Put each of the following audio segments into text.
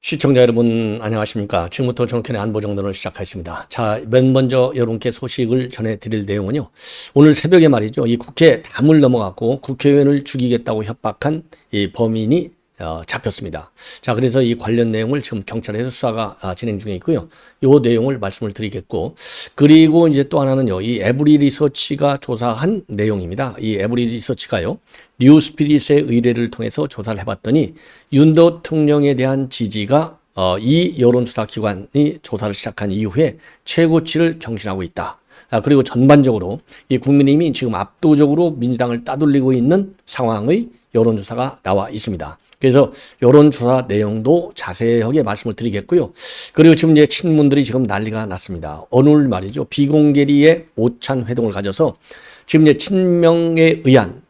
시청자 여러분 안녕하십니까. 지금부터 정권의 안보정론을 시작하겠습니다. 자, 맨 먼저 여러분께 소식을 전해드릴 내용은요. 오늘 새벽에 말이죠. 이 국회 담을 넘어갔고 국회의원을 죽이겠다고 협박한 이 범인이 잡혔습니다. 자, 그래서 이 관련 내용을 지금 경찰에서 수사가 진행 중에 있고요. 이 내용을 말씀을 드리겠고, 그리고 이제 또 하나는요, 이 에브리 리서치가 조사한 내용입니다. 이 에브리 리서치가요, 뉴스피릿의 의뢰를 통해서 조사를 해봤더니 윤 대통령에 대한 지지가 이 여론조사 기관이 조사를 시작한 이후에 최고치를 경신하고 있다. 그리고 전반적으로 이 국민의힘이 지금 압도적으로 민주당을 따돌리고 있는 상황의 여론조사가 나와 있습니다. 그래서 여론조사 내용도 자세하게 말씀을 드리겠고요. 그리고 지금 이제 친문들이 지금 난리가 났습니다. 오늘 말이죠. 비공개리의 오찬 회동을 가져서 지금 이제 친명에 의한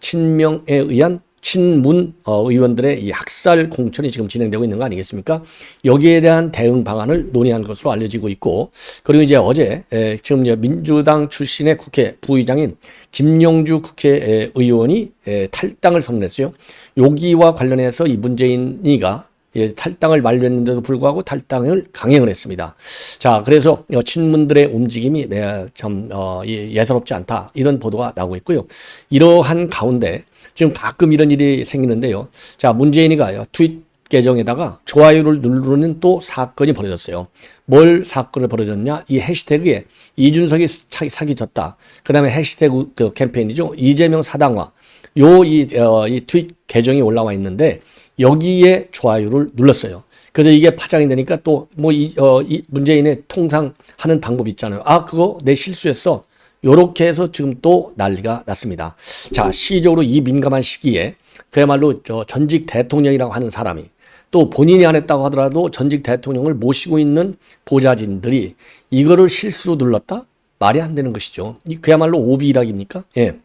친문 의원들의 이 학살 공천이 지금 진행되고 있는 거 아니겠습니까? 여기에 대한 대응 방안을 논의한 것으로 알려지고 있고, 그리고 이제 어제 지금 이제 민주당 출신의 국회 부의장인 김용주 국회의원이 탈당을 선언했어요. 여기와 관련해서 이 문재인이가 탈당을 만류했는데도 불구하고 탈당을 강행을 했습니다. 자, 그래서 친문들의 움직임이 참 예사롭지 않다, 이런 보도가 나오고 있고요. 이러한 가운데 지금 가끔 이런 일이 생기는데요. 자, 문재인이가 트윗 계정에다가 좋아요를 누르는 또 사건이 벌어졌어요. 뭘 사건을 벌어졌냐? 이 해시태그에 이준석이 사기쳤다. 그 다음에 해시태그 캠페인이죠. 이재명 사당화. 이 트윗 계정이 올라와 있는데 여기에 좋아요를 눌렀어요. 그래서 이게 파장이 되니까 또 이 문재인의 통상 하는 방법이 있잖아요. 아, 그거 내 실수였어. 요렇게 해서 지금 또 난리가 났습니다. 자, 시적으로 이 민감한 시기에 그야말로 전직 대통령이라고 하는 사람이, 또 본인이 안 했다고 하더라도 전직 대통령을 모시고 있는 보좌진들이 이거를 실수로 눌렀다? 말이 안 되는 것이죠. 그야말로 오비락입니까? 예.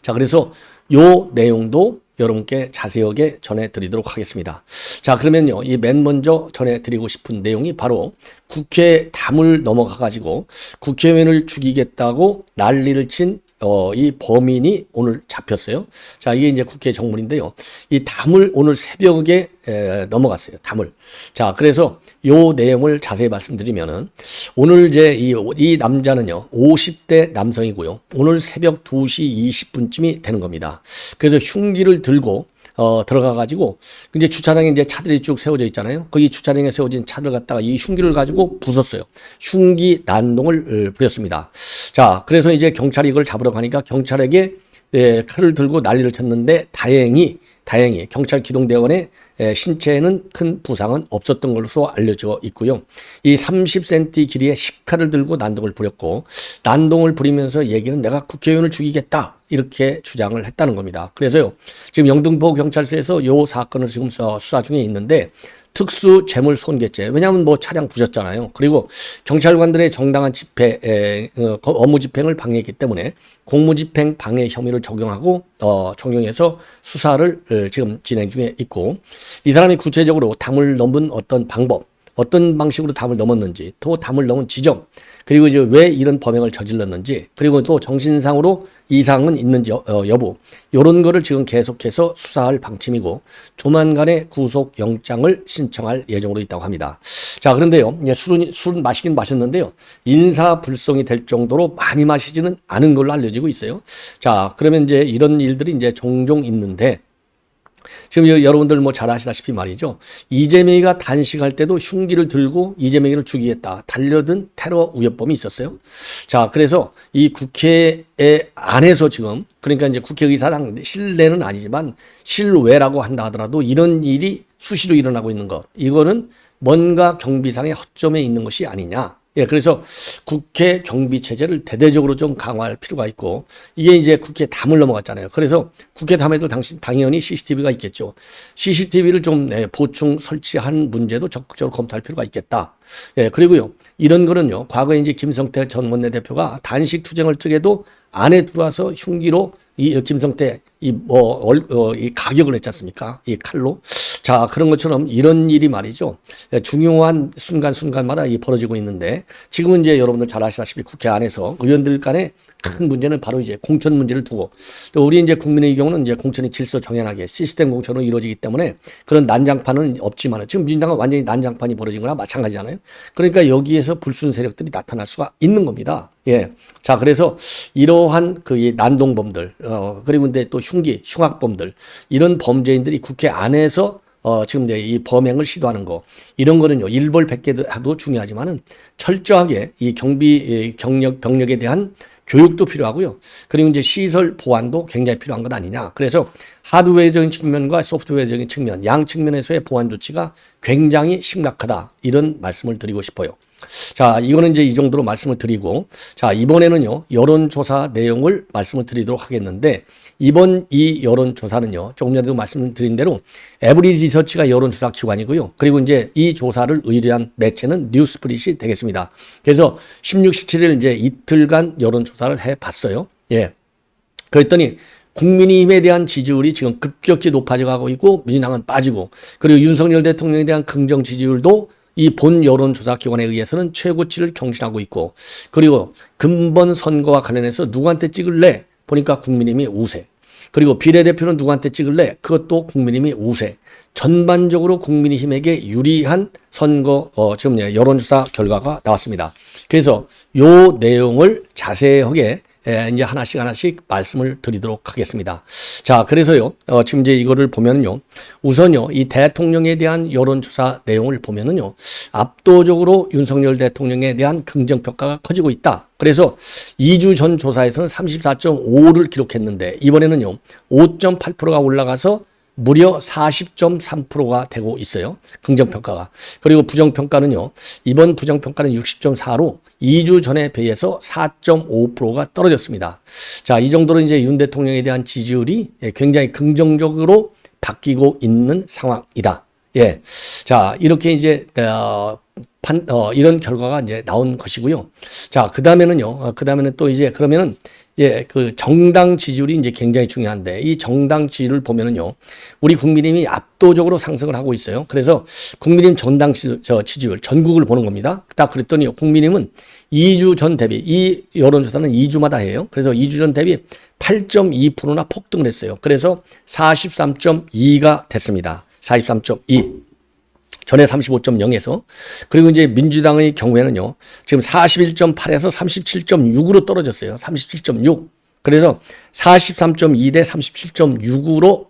자, 그래서 요 내용도 여러분께 자세하게 전해드리도록 하겠습니다. 자, 그러면요, 이 맨 먼저 전해드리고 싶은 내용이 바로 국회 담을 넘어가가지고 국회의원을 죽이겠다고 난리를 친 이 범인이 오늘 잡혔어요. 자, 이게 이제 국회 정문인데요. 이 담을 오늘 새벽에 넘어갔어요. 담을. 자, 그래서 요 내용을 자세히 말씀드리면은 오늘 이제 이 남자는요, 50대 남성이고요. 오늘 새벽 2시 20분쯤이 되는 겁니다. 그래서 흉기를 들고 들어가가지고, 이제 주차장에 이제 차들이 쭉 세워져 있잖아요. 거기 주차장에 세워진 차를 갖다가 이 흉기를 가지고 부쉈어요. 흉기 난동을 부렸습니다. 자, 그래서 이제 경찰이 이걸 잡으러 가니까 경찰에게 칼을 들고 난리를 쳤는데 다행히 경찰 기동대원의 신체에는 큰 부상은 없었던 것으로 알려져 있고요. 이 30cm 길이의 식칼을 들고 난동을 부렸고, 난동을 부리면서 얘기는 내가 국회의원을 죽이겠다, 이렇게 주장을 했다는 겁니다. 그래서요, 지금 영등포 경찰서에서 이 사건을 지금 수사 중에 있는데, 특수 재물 손괴죄, 왜냐하면 차량 부셨잖아요. 그리고 경찰관들의 정당한 집회, 업무 집행을 방해했기 때문에 공무집행 방해 혐의를 적용해서 수사를 지금 진행 중에 있고, 이 사람이 구체적으로 담을 넘은 어떤 방법, 어떤 방식으로 담을 넘었는지, 또 담을 넘은 지점, 그리고 이제 왜 이런 범행을 저질렀는지, 그리고 또 정신상으로 이상은 있는지 여부, 이런 거를 지금 계속해서 수사할 방침이고, 조만간에 구속영장을 신청할 예정으로 있다고 합니다. 자, 그런데요, 술은 마시긴 마셨는데요, 인사불성이 될 정도로 많이 마시지는 않은 걸로 알려지고 있어요. 자, 그러면 이제 이런 일들이 이제 종종 있는데, 지금 여러분들 잘 아시다시피 말이죠. 이재명이가 단식할 때도 흉기를 들고 이재명이를 죽이겠다 달려든 테러 우여범이 있었어요. 자, 그래서 이 국회 안에서 지금, 그러니까 이제 국회의사당 실내는 아니지만 실외라고 한다 하더라도 이런 일이 수시로 일어나고 있는 것, 이거는 뭔가 경비상의 허점에 있는 것이 아니냐. 예, 그래서 국회 경비 체제를 대대적으로 좀 강화할 필요가 있고, 이게 이제 국회 담을 넘어갔잖아요. 그래서 국회 담에도 당연히 CCTV가 있겠죠. CCTV를 좀 보충 설치한 문제도 적극적으로 검토할 필요가 있겠다. 예, 그리고요, 이런 거는요, 과거에 이제 김성태 전 원내대표가 단식 투쟁을 쪽에도 안에 들어와서 흉기로 이 김성태 이 가격을 했지 않습니까? 이 칼로. 자, 그런 것처럼 이런 일이 말이죠. 중요한 순간순간마다 벌어지고 있는데 지금은 이제 여러분들 잘 아시다시피 국회 안에서 의원들 간에 큰 문제는 바로 이제 공천 문제를 두고 또 우리 이제 국민의 경우는 이제 공천이 질서 정연하게 시스템 공천으로 이루어지기 때문에 그런 난장판은 없지만 지금 민주당은 완전히 난장판이 벌어진 거나 마찬가지잖아요. 그러니까 여기에서 불순 세력들이 나타날 수가 있는 겁니다. 예. 자, 그래서 이러한 이 난동범들, 그리고 근데 또 흉악범들, 이런 범죄인들이 국회 안에서 지금 이제 이 범행을 시도하는 거, 이런 거는요, 일벌백계도 중요하지만은 철저하게 이 병력에 대한 교육도 필요하고요. 그리고 이제 시설 보안도 굉장히 필요한 것 아니냐. 그래서 하드웨어적인 측면과 소프트웨어적인 측면, 양 측면에서의 보안 조치가 굉장히 심각하다. 이런 말씀을 드리고 싶어요. 자, 이거는 이제 이 정도로 말씀을 드리고, 자, 이번에는요, 여론조사 내용을 말씀을 드리도록 하겠는데, 이번 이 여론조사는요, 조금 전에도 말씀드린 대로 에브리 리서치가 여론조사 기관이고요. 그리고 이제 이 조사를 의뢰한 매체는 뉴스프릿이 되겠습니다. 그래서 16, 17일 이제 이틀간 여론조사를 해 봤어요. 예. 그랬더니 국민의힘에 대한 지지율이 지금 급격히 높아져 가고 있고, 민주당은 빠지고, 그리고 윤석열 대통령에 대한 긍정 지지율도 이 본 여론조사 기관에 의해서는 최고치를 경신하고 있고, 그리고 근본 선거와 관련해서 누구한테 찍을래? 보니까 국민의힘이 우세. 그리고 비례대표는 누구한테 찍을래? 그것도 국민의힘이 우세. 전반적으로 국민의힘에게 유리한 선거 지금 여론조사 결과가 나왔습니다. 그래서 요 내용을 자세하게 이제 하나씩 말씀을 드리도록 하겠습니다. 자, 그래서요, 지금 이제 이거를 보면은요, 우선요, 이 대통령에 대한 여론조사 내용을 보면은요, 압도적으로 윤석열 대통령에 대한 긍정평가가 커지고 있다. 그래서 2주 전 조사에서는 34.5를 기록했는데, 이번에는요, 5.8%가 올라가서 무려 40.3%가 되고 있어요. 긍정평가가. 그리고 부정평가는요. 이번 부정평가는 60.4로 2주 전에 비해서 4.5%가 떨어졌습니다. 자, 이 정도로 이제 윤 대통령에 대한 지지율이 굉장히 긍정적으로 바뀌고 있는 상황이다. 예. 자, 이렇게 이제 이런 결과가 이제 나온 것이고요. 자, 그다음에는요. 그다음에는 또 이제 그러면은 그 정당 지지율이 이제 굉장히 중요한데 이 정당 지지율을 보면은요. 우리 국민의힘이 압도적으로 상승을 하고 있어요. 그래서 국민의힘 전당 지지율 전국을 보는 겁니다. 딱 그랬더니 국민의힘은 2주 전 대비 이 여론조사는 2주마다 해요. 그래서 2주 전 대비 8.2%나 폭등을 했어요. 그래서 43.2가 됐습니다. 43.2. 전에 35.0에서. 그리고 이제 민주당의 경우에는요, 지금 41.8에서 37.6으로 떨어졌어요. 37.6. 그래서 43.2 대 37.6으로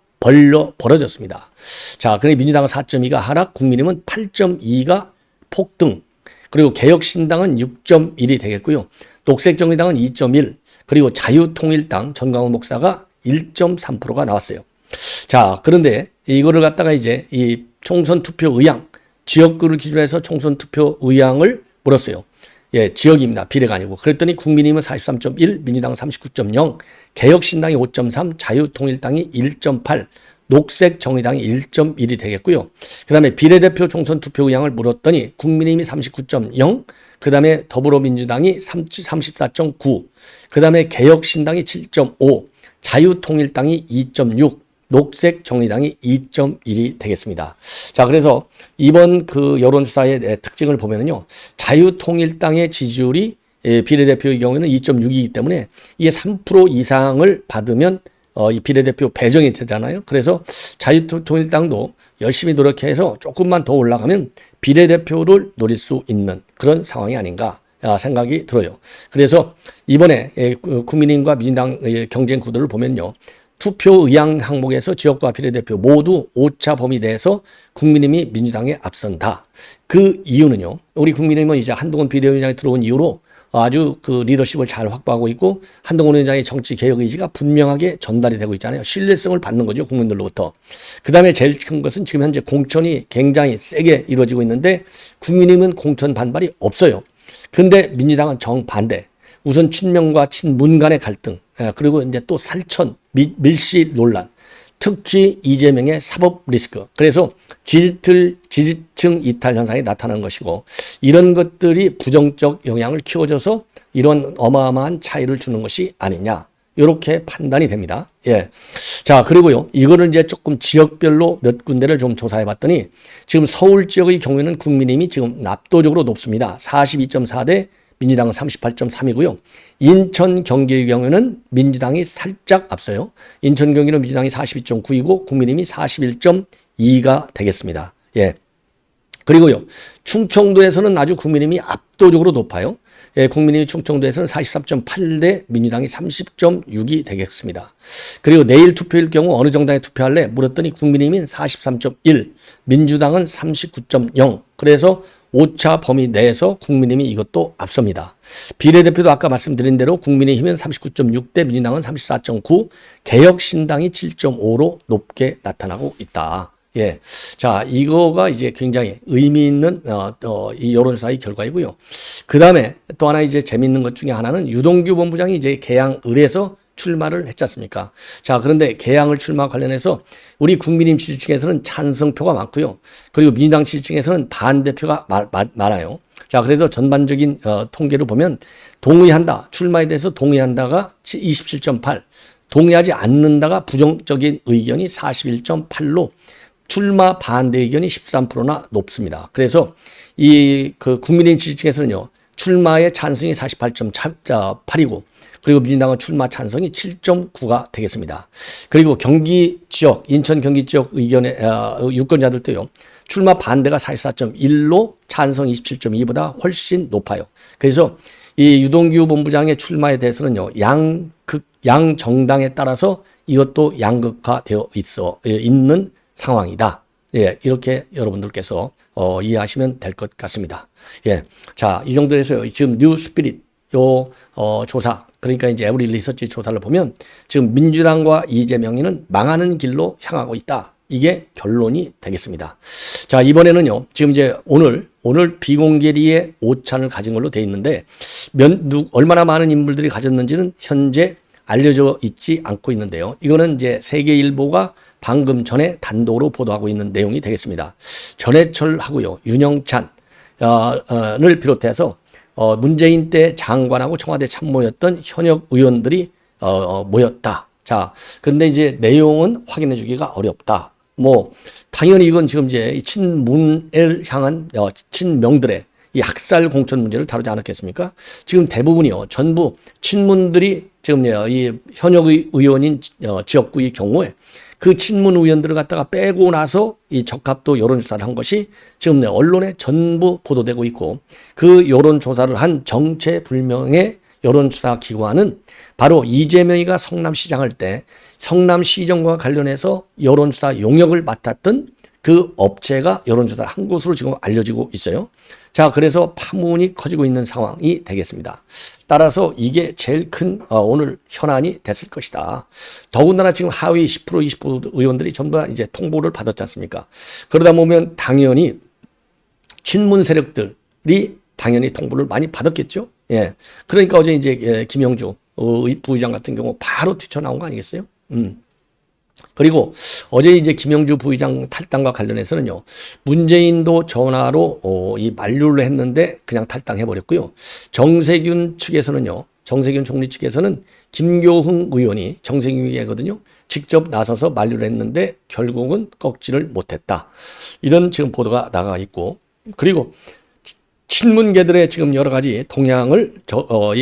벌어졌습니다. 자, 그래 민주당은 4.2가 하락, 국민의힘은 8.2가 폭등. 그리고 개혁신당은 6.1이 되겠고요. 녹색정의당은 2.1. 그리고 자유통일당 전광훈 목사가 1.3%가 나왔어요. 자, 그런데 이거를 갖다가 이제 이 총선 투표 의향, 지역구를 기준으로 해서 총선 투표 의향을 물었어요. 예, 지역입니다. 비례가 아니고. 그랬더니 국민의힘은 43.1, 민주당은 39.0, 개혁신당이 5.3, 자유통일당이 1.8, 녹색정의당이 1.1이 되겠고요. 그 다음에 비례대표 총선 투표 의향을 물었더니 국민의힘이 39.0, 그 다음에 더불어민주당이 34.9, 그 다음에 개혁신당이 7.5, 자유통일당이 2.6, 녹색정의당이 2.1이 되겠습니다. 자, 그래서 이번 그 여론조사의 특징을 보면은요, 자유통일당의 지지율이 비례대표의 경우에는 2.6이기 때문에 이게 3% 이상을 받으면 이 비례대표 배정이 되잖아요. 그래서 자유통일당도 열심히 노력해서 조금만 더 올라가면 비례대표를 노릴 수 있는 그런 상황이 아닌가 생각이 들어요. 그래서 이번에 국민의힘과 민주당의 경쟁 구도를 보면요. 투표 의향 항목에서 지역과 비례대표 모두 오차 범위 내에서 국민의힘이 민주당에 앞선다. 그 이유는요. 우리 국민의힘은 이제 한동훈 비대위원장이 들어온 이후로 아주 그 리더십을 잘 확보하고 있고 한동훈 위원장의 정치 개혁 의지가 분명하게 전달이 되고 있잖아요. 신뢰성을 받는 거죠. 국민들로부터. 그다음에 제일 큰 것은 지금 현재 공천이 굉장히 세게 이루어지고 있는데 국민의힘은 공천 반발이 없어요. 근데 민주당은 정반대. 우선 친명과 친문 간의 갈등, 그리고 이제 또 살천, 밀실 논란, 특히 이재명의 사법 리스크. 그래서 지지층 이탈 현상이 나타나는 것이고 이런 것들이 부정적 영향을 키워줘서 이런 어마어마한 차이를 주는 것이 아니냐. 이렇게 판단이 됩니다. 예. 자, 그리고요. 이거를 이제 조금 지역별로 몇 군데를 좀 조사해 봤더니 지금 서울 지역의 경우에는 국민의힘이 지금 압도적으로 높습니다. 42.4대 민주당은 38.3이고요. 인천 경기의 경우에는 민주당이 살짝 앞서요. 인천 경기는 민주당이 42.9이고 국민의힘이 41.2가 되겠습니다. 예. 그리고요. 충청도에서는 아주 국민의힘이 압도적으로 높아요. 예, 국민의힘 충청도에서는 43.8대 민주당이 30.6이 되겠습니다. 그리고 내일 투표일 경우 어느 정당에 투표할래 물었더니 국민의힘은 43.1, 민주당은 39.0. 그래서 오차 범위 내에서 국민의힘이 이것도 앞섭니다. 비례대표도 아까 말씀드린 대로 국민의힘은 39.6대 민주당은 34.9, 개혁신당이 7.5로 높게 나타나고 있다. 예. 자, 이거가 이제 굉장히 의미 있는, 이 여론조사의 결과이고요. 그 다음에 또 하나 이제 재밌는 것 중에 하나는 유동규 본부장이 이제 개항을에서 출마를 했지 않습니까? 자, 그런데 개항을 출마 관련해서 우리 국민의힘 지지층에서는 찬성표가 많고요. 그리고 민주당 지지층에서는 반대표가 많아요. 자, 그래서 전반적인 통계를 보면 동의한다, 출마에 대해서 동의한다가 27.8, 동의하지 않는다가 부정적인 의견이 41.8로 출마 반대 의견이 13%나 높습니다. 그래서 그 국민의힘 지지층에서는요, 출마의 찬성이 48.8이고, 그리고 민주당은 출마 찬성이 7.9가 되겠습니다. 그리고 경기 지역, 인천 경기 지역 의견의 유권자들도요, 출마 반대가 44.1로 찬성 27.2보다 훨씬 높아요. 그래서 이 유동규 본부장의 출마에 대해서는요, 양 정당에 따라서 이것도 양극화되어 있는 상황이다. 예, 이렇게 여러분들께서 이해하시면 될 것 같습니다. 예, 자, 이 정도에서 지금 뉴스피릿 조사, 그러니까 이제 에브리 리서치 조사를 보면 지금 민주당과 이재명이는 망하는 길로 향하고 있다. 이게 결론이 되겠습니다. 자, 이번에는요, 지금 이제 오늘 비공개리에 오찬을 가진 걸로 돼 있는데 얼마나 많은 인물들이 가졌는지는 현재 알려져 있지 않고 있는데요. 이거는 이제 세계일보가 방금 전에 단독으로 보도하고 있는 내용이 되겠습니다. 전해철하고요, 윤영찬을 비롯해서 문재인 때 장관하고 청와대 참모였던 현역 의원들이 모였다. 자, 그런데 이제 내용은 확인해 주기가 어렵다. 뭐 당연히 이건 지금 이제 친문을 향한 친명들의 이 학살 공천 문제를 다루지 않았겠습니까? 지금 대부분이요, 전부 친문들이 지금 이 현역 의원인 지역구의 경우에 그 친문 의원들을 갖다가 빼고 나서 이 적합도 여론조사를 한 것이 지금 언론에 전부 보도되고 있고, 그 여론조사를 한 정체불명의 여론조사 기관은 바로 이재명이가 성남시장 할 때 성남시정과 관련해서 여론조사 용역을 맡았던 그 업체가 여론조사를 한 것으로 지금 알려지고 있어요. 자, 그래서 파문이 커지고 있는 상황이 되겠습니다. 따라서 이게 제일 큰 오늘 현안이 됐을 것이다. 더군다나 지금 하위 10% 20% 의원들이 전부 다 이제 통보를 받았지 않습니까? 그러다 보면 당연히 친문 세력들이 당연히 통보를 많이 받았겠죠. 예. 그러니까 어제 이제 김영주 부의장 같은 경우 바로 뛰쳐나온 거 아니겠어요? 그리고 어제 이제 김영주 부의장 탈당과 관련해서는요, 문재인도 전화로 이 만류를 했는데 그냥 탈당해버렸고요. 정세균 측에서는요, 정세균 총리 측에서는 김교흥 의원이 정세균이거든요, 직접 나서서 만류를 했는데 결국은 꺾지를 못했다. 이런 지금 보도가 나가 있고, 그리고 친문계들의 지금 여러 가지 동향을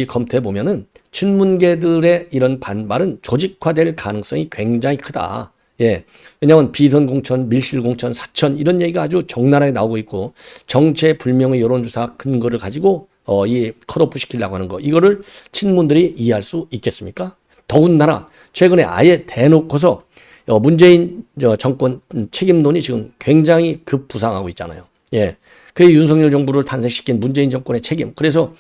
검토해 보면은 친문계들의 이런 반발은 조직화될 가능성이 굉장히 크다. 예. 왜냐하면 비선 공천, 밀실 공천, 사천 이런 얘기가 아주 적나라하게 나오고 있고, 정체불명의 여론조사 근거를 가지고 이 컷오프 시키려고 하는 거, 이거를 친문들이 이해할 수 있겠습니까? 더군다나 최근에 아예 대놓고서 문재인 정권 책임론이 지금 굉장히 급부상하고 있잖아요. 예. 그 윤석열 정부를 탄생시킨 문재인 정권의 책임. 그래서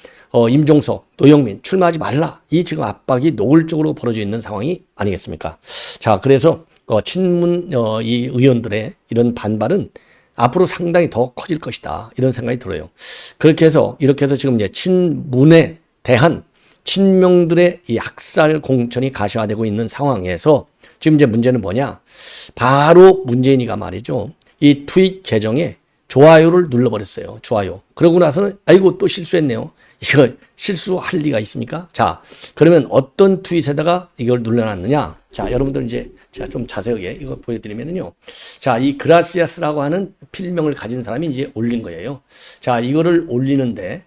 임종석, 노영민 출마하지 말라. 이 지금 압박이 노골적으로 벌어져 있는 상황이 아니겠습니까? 자, 그래서 친문 이 의원들의 이런 반발은 앞으로 상당히 더 커질 것이다. 이런 생각이 들어요. 이렇게 해서 지금 이제 친문에 대한 친명들의 이 학살 공천이 가시화되고 있는 상황에서 지금 이제 문제는 뭐냐? 바로 문재인이가 말이죠, 이 트윗 계정에 좋아요를 눌러버렸어요. 좋아요. 그러고 나서는 아이고 또 실수했네요. 이거 실수할 리가 있습니까? 자, 그러면 어떤 트윗에다가 이걸 눌러놨느냐? 자, 여러분들 이제 제가 좀 자세하게 이거 보여드리면은요. 자, 이 그라시아스라고 하는 필명을 가진 사람이 이제 올린 거예요. 자, 이거를 올리는데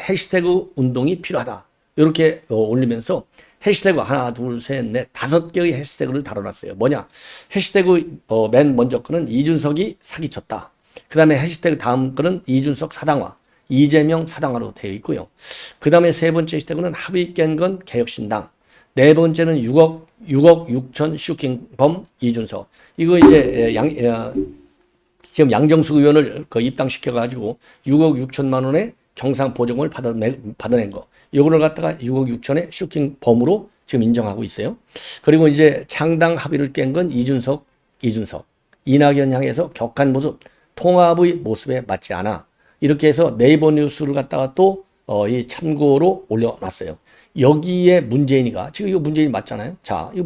해시태그 운동이 필요하다. 이렇게 올리면서 해시태그 하나, 둘, 셋, 넷, 5개의 해시태그를 달아놨어요. 뭐냐? 해시태그 맨 먼저 거는 이준석이 사기쳤다. 그 다음에 해시태그 다음 거는 이준석 사당화, 이재명 사당화로 되어 있고요. 그 다음에 세 번째 해시태그는 합의 깬 건 개혁신당. 네 번째는 6억 6천 슈킹범 이준석. 이거 이제 지금 양정숙 의원을 입당시켜가지고 6억 6천만 원의 경상 보조금을 받아낸 거. 요거를 갖다가 6억 6천의 슈킹범으로 지금 인정하고 있어요. 그리고 이제 창당 합의를 깬 건 이준석. 이낙연 향해서 격한 모습, 통합의 모습에 맞지 않아. 이렇게 해서 네이버 뉴스를 갖다가 또 이 참고로 올려놨어요. 여기에 문재인이가, 지금 이거 문재인이 맞잖아요. 자, 이거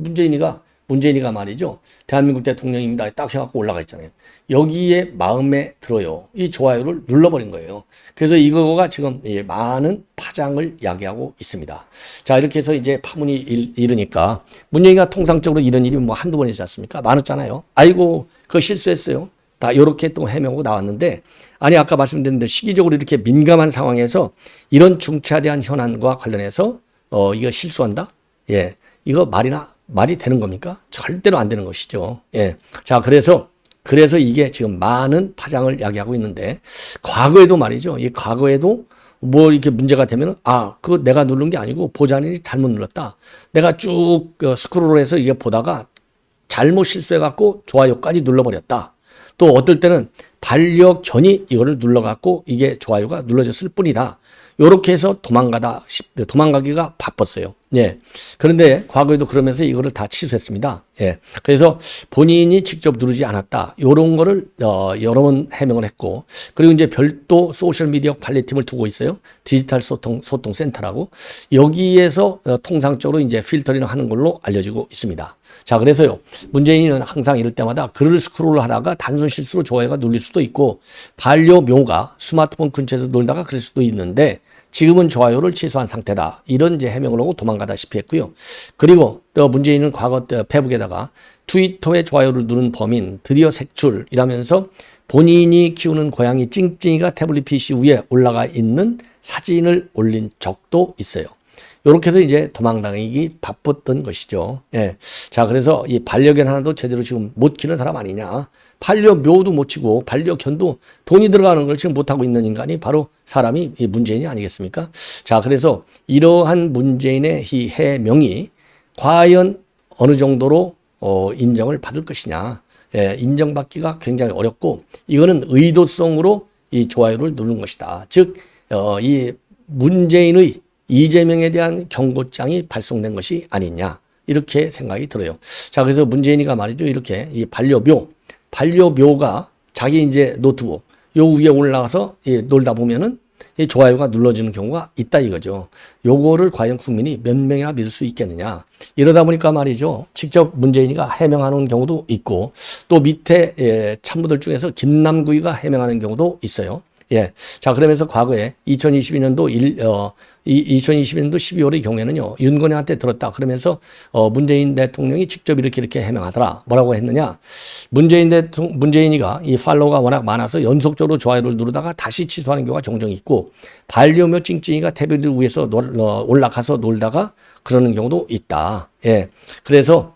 문재인이가 말이죠. 대한민국 대통령입니다. 딱 해갖고 올라가 있잖아요. 여기에 마음에 들어요. 이 좋아요를 눌러버린 거예요. 그래서 이거가 지금 많은 파장을 야기하고 있습니다. 자, 이렇게 해서 이제 파문이 일으니까 문재인이가 통상적으로 이런 일이 뭐 한두 번이지 않습니까? 많았잖아요. 아이고, 그거 실수했어요. 다 이렇게 또 해명하고 나왔는데, 아니 아까 말씀드렸는데 시기적으로 이렇게 민감한 상황에서 이런 중차대한 현안과 관련해서 이거 실수한다? 예, 이거 말이 되는 겁니까? 절대로 안 되는 것이죠. 예, 자 그래서 이게 지금 많은 파장을 야기하고 있는데, 과거에도 말이죠. 이 과거에도 뭐 이렇게 문제가 되면 그거 내가 누른 게 아니고 보좌관이 잘못 눌렀다. 내가 쭉 스크롤을 해서 이게 보다가 잘못 실수해갖고 좋아요까지 눌러버렸다. 또 어떨 때는 반려견이 이거를 눌러갖고 이게 좋아요가 눌러졌을 뿐이다. 요렇게 해서 도망가기가 바빴어요. 예. 그런데 과거에도 그러면서 이거를 다 취소했습니다. 예. 그래서 본인이 직접 누르지 않았다. 요런 거를 여러 번 해명을 했고, 그리고 이제 별도 소셜미디어 관리팀을 두고 있어요. 디지털 소통센터라고. 여기에서 통상적으로 이제 필터링을 하는 걸로 알려지고 있습니다. 자, 그래서요. 문재인은 항상 이럴 때마다 글을 스크롤을 하다가 단순 실수로 좋아요가 눌릴 수도 있고, 반려묘가 스마트폰 근처에서 놀다가 그럴 수도 있는데, 지금은 좋아요를 취소한 상태다. 이런 이제 해명을 하고 도망가다시피 했고요. 그리고 또 문재인은 과거 페북에다가 트위터에 좋아요를 누른 범인 드디어 색출이라면서 본인이 키우는 고양이 찡찡이가 태블릿 PC 위에 올라가 있는 사진을 올린 적도 있어요. 이렇게 해서 이제 도망다니기 바빴던 것이죠. 예. 자, 그래서 이 반려견 하나도 제대로 지금 못 키우는 사람 아니냐. 반려묘도 못 치고 반려견도 돈이 들어가는 걸 지금 못하고 있는 인간이 바로 사람이 이 문재인이 아니겠습니까? 자, 그래서 이러한 문재인의 이 해명이 과연 어느 정도로 인정을 받을 것이냐. 예, 인정받기가 굉장히 어렵고, 이거는 의도성으로 이 좋아요를 누른 것이다. 즉, 이 문재인의 이재명에 대한 경고장이 발송된 것이 아니냐, 이렇게 생각이 들어요. 자, 그래서 문재인이가 말이죠. 이렇게 이 반려묘가 자기 이제 노트북 요 위에 올라가서 놀다 보면은 이 좋아요가 눌러지는 경우가 있다 이거죠. 요거를 과연 국민이 몇 명이나 믿을 수 있겠느냐. 이러다 보니까 말이죠. 직접 문재인이가 해명하는 경우도 있고, 또 밑에 참모들 중에서 김남구이가 해명하는 경우도 있어요. 예. 자, 그러면서 과거에 2022년도 12월의 경우에는요, 윤건영한테 들었다. 그러면서, 문재인 대통령이 직접 이렇게 해명하더라. 뭐라고 했느냐. 문재인이가 이 팔로워가 워낙 많아서 연속적으로 좋아요를 누르다가 다시 취소하는 경우가 종종 있고, 반려묘 찡찡이가 태블릿 위에서 올라가서 놀다가 그러는 경우도 있다. 예. 그래서,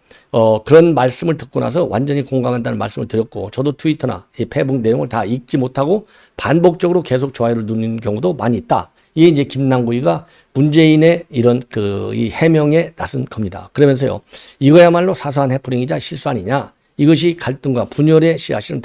그런 말씀을 듣고 나서 완전히 공감한다는 말씀을 드렸고, 저도 트위터나 이 페북 내용을 다 읽지 못하고 반복적으로 계속 좋아요를 누르는 경우도 많이 있다. 이게 이제 김남구이가 문재인의 이런 이 해명에 나선 겁니다. 그러면서요, 이거야말로 사소한 해프닝이자 실수 아니냐. 이것이 갈등과 분열의 씨앗이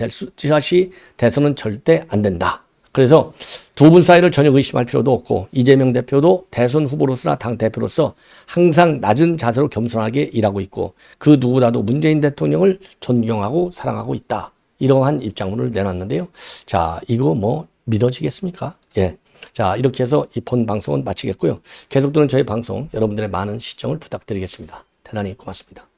돼서는 절대 안 된다. 그래서 두 분 사이를 전혀 의심할 필요도 없고, 이재명 대표도 대선 후보로서나 당 대표로서 항상 낮은 자세로 겸손하게 일하고 있고, 그 누구라도 문재인 대통령을 존경하고 사랑하고 있다. 이러한 입장문을 내놨는데요. 자, 이거 뭐 믿어지겠습니까? 예. 자, 이렇게 해서 이 본 방송은 마치겠고요. 계속되는 저희 방송 여러분들의 많은 시청을 부탁드리겠습니다. 대단히 고맙습니다.